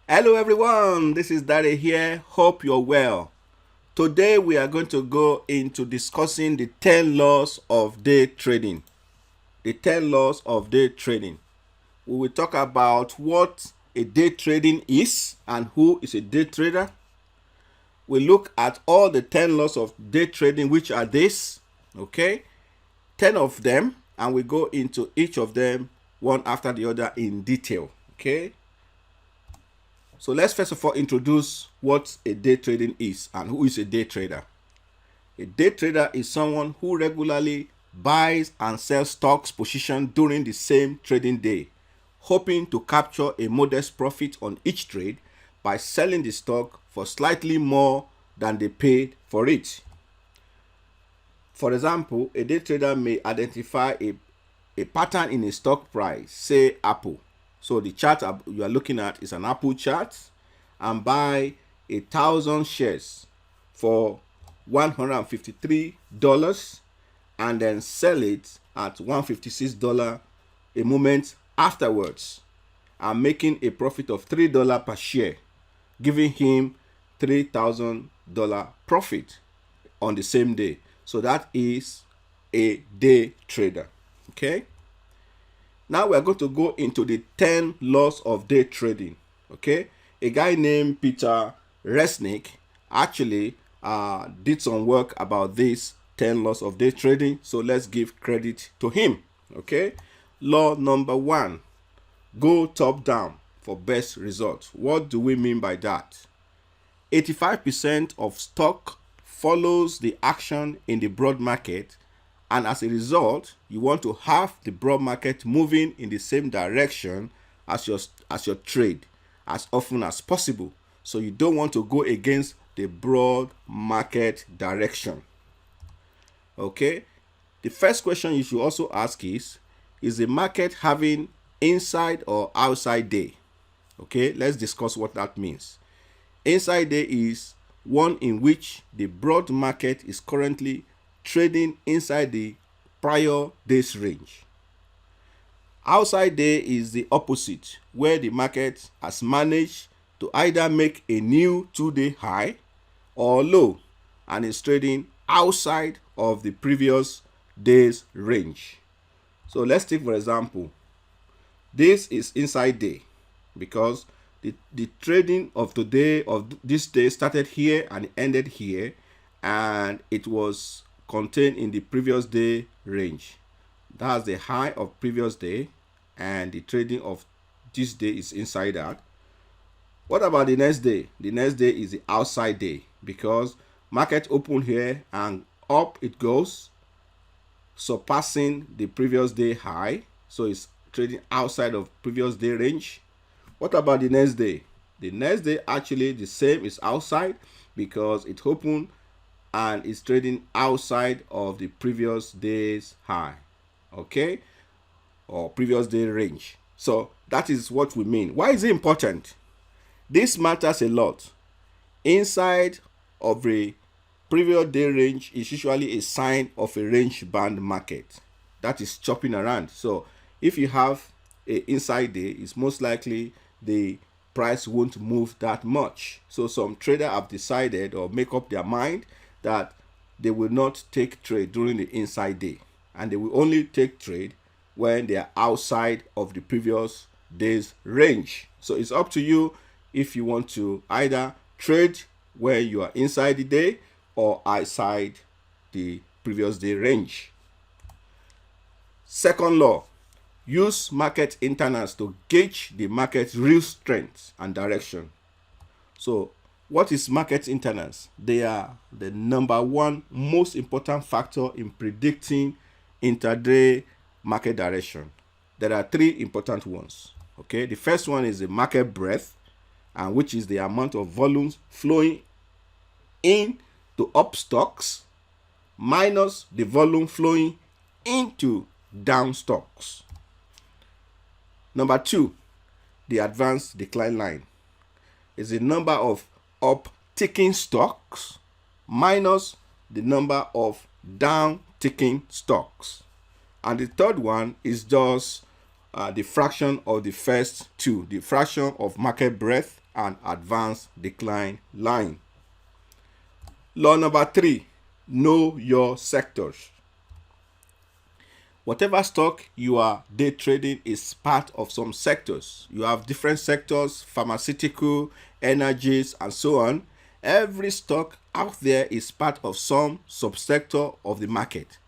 Hello everyone, this is Daddy here. Hope you're well. Today we are going to go into discussing the 10 laws of day trading. The 10 laws of day trading. We will talk about what a day trading is and who is a day trader. We look at all the 10 laws of day trading, which are this, okay? 10 of them, and we go into each of them one after the other in detail, okay? So let's first of all introduce what a day trading is and who is a day trader. A day trader is someone who regularly buys and sells stocks position during the same trading day, hoping to capture a modest profit on each trade by selling the stock for slightly more than they paid for it. For example, a day trader may identify a pattern in a stock price, say Apple. So the chart you are looking at is an Apple chart, and buy 1,000 shares for $153 and then sell it at $156 a moment afterwards, and making a profit of $3 per share, giving him $3,000 profit on the same day. So that is a day trader. Okay. Now we're going to go into the 10 laws of day trading. Okay. A guy named Peter Resnick actually did some work about these 10 laws of day trading. So let's give credit to him. Okay. Law number 1, go top down for best results. What do we mean by that? 85% of stock follows the action in the broad market, and as a result, you want to have the broad market moving in the same direction as your trade as often as possible. So you don't want to go against the broad market direction. Okay? The first question you should also ask is the market having inside or outside day? Okay, let's discuss what that means. Inside day is one in which the broad market is currently trading inside the prior day's range. Outside day is the opposite, where the market has managed to either make a new 2-day high or low and is trading outside of the previous day's range. So let's take for example, this is inside day because the trading of today, of this day, started here and ended here, and it was contained in the previous day range. That's the high of previous day, and the trading of this day is inside that. What about the next day? The next day is the outside day because market open here and up it goes, surpassing the previous day high. So it's trading outside of previous day range. What about the next day? The next day actually the same is outside because it opened and is trading outside of the previous day's high. Okay? Or previous day range. So that is what we mean. Why is it important? This matters a lot. Inside of a previous day range is usually a sign of a range band market that is chopping around. So if you have a inside day, it's most likely the price won't move that much. So some trader have decided or make up their mind that they will not take trade during the inside day, and they will only take trade when they are outside of the previous day's range. So it's up to you if you want to either trade when you are inside the day or outside the previous day range. Second law, use market internals to gauge the market's real strength and direction. So what is market internals? They are the number one most important factor in predicting intraday market direction. There are three important ones. Okay, the first one is the market breadth, and which is the amount of volumes flowing in to up stocks minus the volume flowing into down stocks. Number 2, the advanced decline line is the number of up ticking stocks minus the number of down ticking stocks. And the third one is just the fraction of the first two, the fraction of market breadth an advanced decline line. Law number 3, know your sectors. Whatever stock you are day trading is part of some sectors. You have different sectors, pharmaceutical, energies, and so on. Every stock out there is part of some subsector of the market.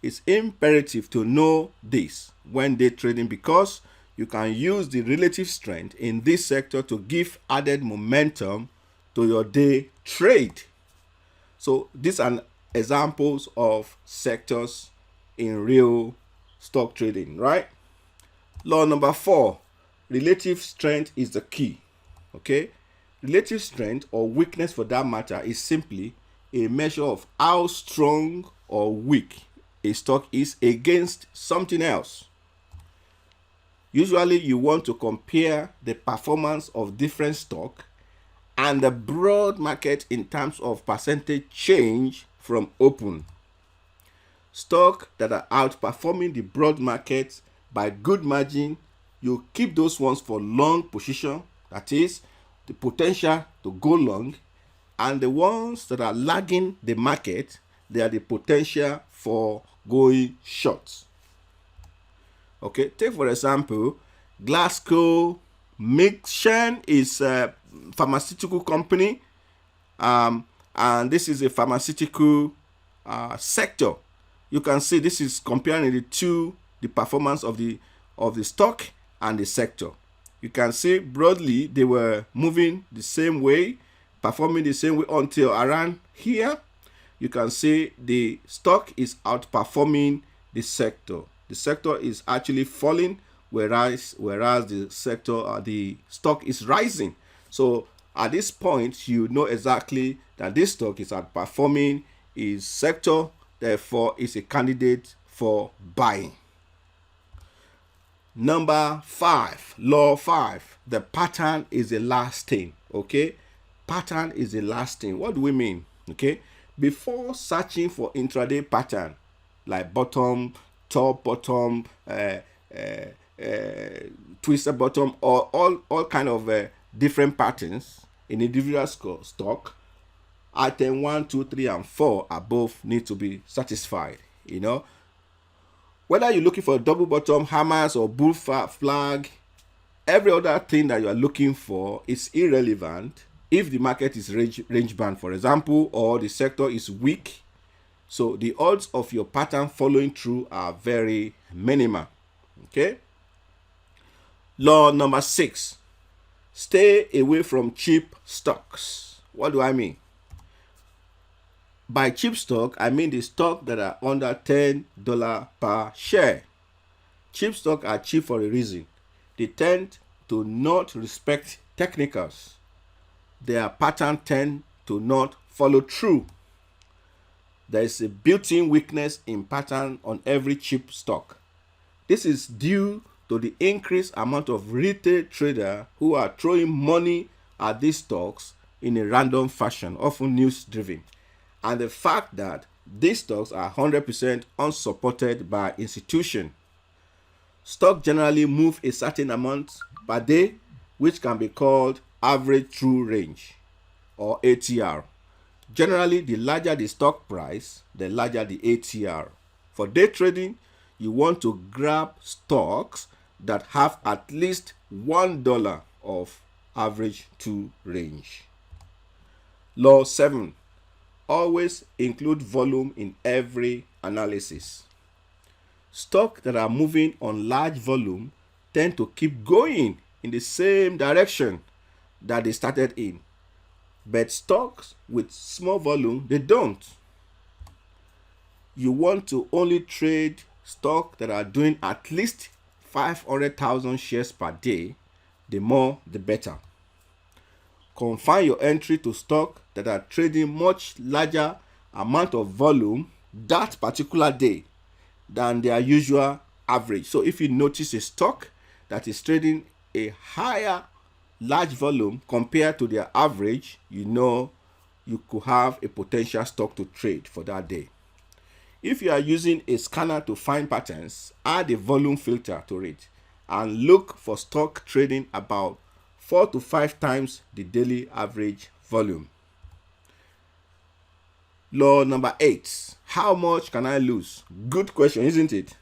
It's imperative to know this when day trading, because you can use the relative strength in this sector to give added momentum to your day trade. So these are examples of sectors in real stock trading, right? Law number 4, relative strength is the key. Okay, relative strength, or weakness for that matter, is simply a measure of how strong or weak a stock is against something else. Usually you want to compare the performance of different stock and the broad market in terms of percentage change from open. Stock that are outperforming the broad market by good margin, you keep those ones for long position, that is the potential to go long, and the ones that are lagging the market, they are the potential for going short. Okay, take for example, GlaxoSmithKline is a pharmaceutical company, and this is a pharmaceutical sector. You can see this is comparing the performance of the stock and the sector. You can see broadly they were moving the same way, performing the same way until around here. You can see the stock is outperforming the sector. The sector is actually falling, whereas the stock is rising. So at this point, you know exactly that this stock is outperforming its sector, therefore is a candidate for buying. Number 5, law 5, the pattern is the last thing. Okay, pattern is the last thing. What do we mean? Okay, before searching for intraday pattern like bottom, top, bottom, twister bottom, or all kind of different patterns in individual stock, item 1, 2, 3, and 4 above need to be satisfied. You know, whether you're looking for double bottom, hammers, or bull flag, every other thing that you are looking for is irrelevant if the market is range bound, for example, or the sector is weak. So the odds of your pattern following through are very minimal. Okay. Law number 6, stay away from cheap stocks. What do I mean? By cheap stock, I mean the stock that are under $10 per share. Cheap stock are cheap for a reason. They tend to not respect technicals. Their pattern tend to not follow through. There is a built-in weakness in pattern on every cheap stock. This is due to the increased amount of retail traders who are throwing money at these stocks in a random fashion, often news-driven, and the fact that these stocks are 100% unsupported by institutions. Stock generally move a certain amount per day, which can be called average true range, or ATR. Generally, the larger the stock price, the larger the ATR. For day trading, you want to grab stocks that have at least $1 of average true range. Law 7. Always include volume in every analysis. Stocks that are moving on large volume tend to keep going in the same direction that they started in. But stocks with small volume, they don't. You want to only trade stocks that are doing at least 500,000 shares per day. The more, the better. Confine your entry to stocks that are trading much larger amount of volume that particular day than their usual average. So if you notice a stock that is trading a higher large volume compared to their average, you know you could have a potential stock to trade for that day. If you are using a scanner to find patterns, add a volume filter to it and look for stock trading about 4 to 5 times the daily average volume. Law number 8. How much can I lose? Good question, isn't it?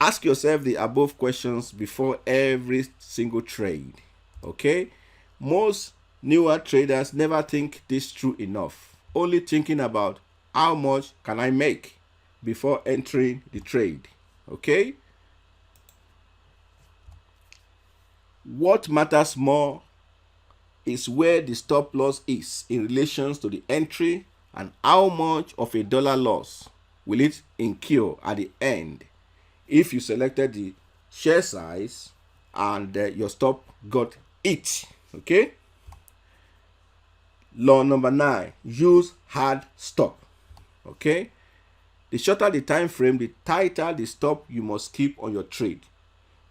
Ask yourself the above questions before every single trade. Okay? Most newer traders never think this through enough. Only thinking about how much can I make before entering the trade. Okay? What matters more is where the stop loss is in relation to the entry, and how much of a dollar loss will it incur at the end if you selected the share size and your stop got it. Okay? Law number 9. Use hard stop. Okay? The shorter the time frame, the tighter the stop you must keep on your trade.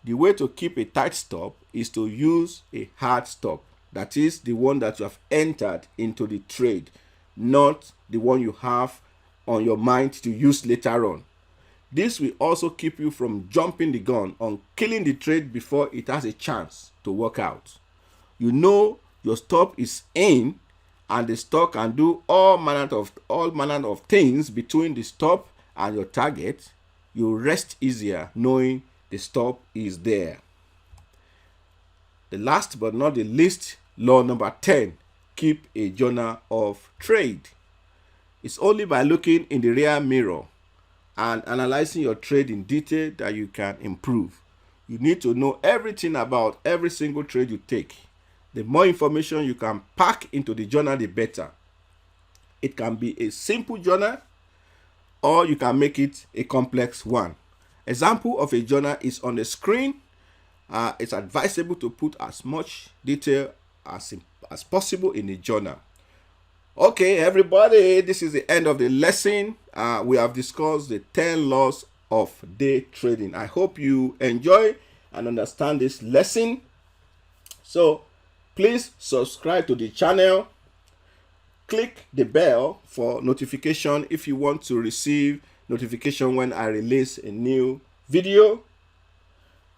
The way to keep a tight stop is to use a hard stop. That is the one that you have entered into the trade, not the one you have on your mind to use later on. This will also keep you from jumping the gun on killing the trade before it has a chance to work out. You know your stop is in, and the stock can do all manner of things between the stop and your target. You rest easier knowing the stop is there. The last but not the least, law number 10. Keep a journal of trade. It's only by looking in the rear mirror and analyzing your trade in detail that you can improve. You need to know everything about every single trade you take. The more information you can pack into the journal, the better. It can be a simple journal, or you can make it a complex one. Example of a journal is on the screen. It's advisable to put as much detail as possible in the journal. Okay, everybody, this is the end of the lesson. We have discussed the 10 laws of day trading. I hope you enjoy and understand this lesson. So please subscribe to the channel. Click the bell for notification if you want to receive notification when I release a new video.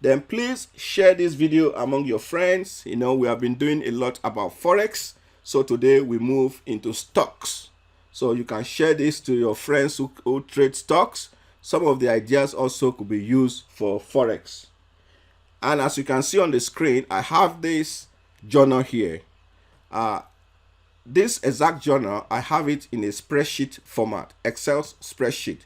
Then please share this video among your friends. You know, we have been doing a lot about Forex. So today we move into stocks. So you can share this to your friends who trade stocks. Some of the ideas also could be used for Forex. And as you can see on the screen, I have this journal here. This exact journal, I have it in a spreadsheet format, Excel spreadsheet.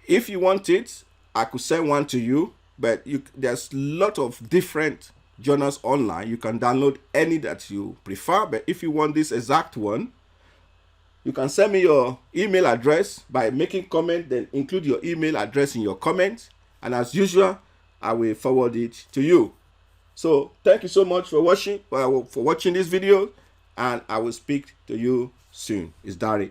If you want it, I could send one to you, but there's a lot of different journals online. You can download any that you prefer, but if you want this exact one, you can send me your email address by making comment, then include your email address in your comment, and as usual, I will forward it to you. So thank you so much for watching this video, and I will speak to you soon. It's Dari.